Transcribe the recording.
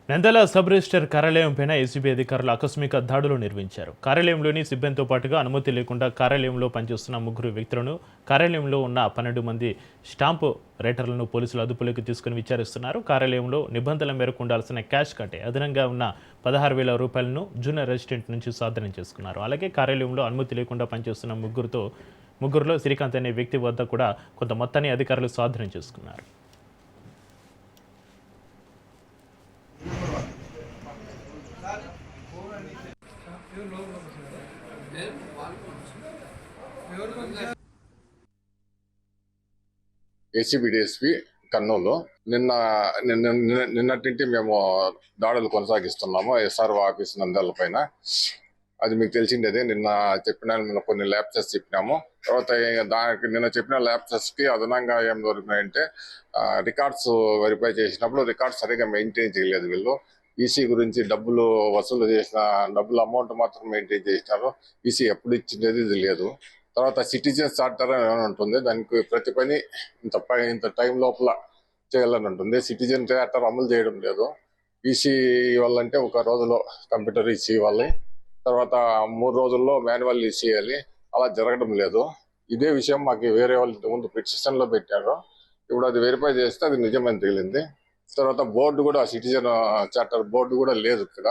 Nandyal sub register కార్యాలయంపైన ACB అధికారులు ఆకస్మిక దాడులు నిర్వహించారు. కార్యాలయంలోని సిబ్బందితో పాటుగా అనుమతి లేకుండా కార్యాలయంలో పనిచేస్తున్న 3 వ్యక్తులను, కార్యాలయంలో ఉన్న 12 మంది స్టాంపు రైటర్లను పోలీసులు అదుపులోకి తీసుకుని విచారిస్తున్నారు. కార్యాలయంలో నిబంధనల మేరకు ఉండాల్సిన క్యాష్ కంటే అదనంగా ఉన్న 16,000 రూపాయలను జూనియర్ రెసిడెంట్ నుంచి స్వాధీనం చేసుకున్నారు. అలాగే కార్యాలయంలో అనుమతి లేకుండా పనిచేస్తున్న ముగ్గురులో శ్రీకాంత్ అనే వ్యక్తి వద్ద కూడా కొంత మొత్తాన్ని అధికారులు స్వాధీనం చేసుకున్నారు. ఏసీబీ డిఎస్పీ కర్నూలు నిన్నటి నుంచి మేము దాడులు కొనసాగిస్తున్నాము ఎస్ఆర్ఓ ఆఫీస్ నంద్యాల పైన. అది మీకు తెలిసిందేదే. నిన్న చెప్పిన కొన్ని ల్యాప్సెస్ చెప్పినాము. తర్వాత దానికి నిన్న చెప్పిన ల్యాప్సెస్ కి అదనంగా ఏం దొరికినాయంటే రికార్డ్స్ వెరిఫై చేసినప్పుడు రికార్డ్స్ సరిగా మెయింటైన్ చేయలేదు వీళ్ళు. ఈసీ గురించి డబ్బులు వసూలు చేసిన డబ్బుల అమౌంట్ మాత్రం మెయింటైన్ చేసినారు. ఈసీ ఎప్పుడు ఇచ్చిండేది తెలియదు. తర్వాత సిటిజన్స్ చార్టర్ అని ఉంటుంది. దానికి ప్రతి పని ఇంత టైం లోపల చేయాలని ఉంటుంది. సిటిజన్ చార్టర్ అమలు చేయడం లేదు. ఈసీ ఇవ్వాలంటే ఒక రోజులో కంప్యూటర్ ఈసీ ఇవ్వాలి, తర్వాత 3 రోజుల్లో మాన్యువల్ ఈసీ ఇవ్వాలి. అలా జరగడం లేదు. ఇదే విషయం మాకు వేరే వాళ్ళ ముందు పిటిషన్ లో పెట్టారు. ఇప్పుడు అది వెరిఫై చేస్తే అది నిజమని తేలింది. తర్వాత బోర్డు కూడా సిటిజన్ చార్టర్ బోర్డు కూడా లేదు ఇక్కడ.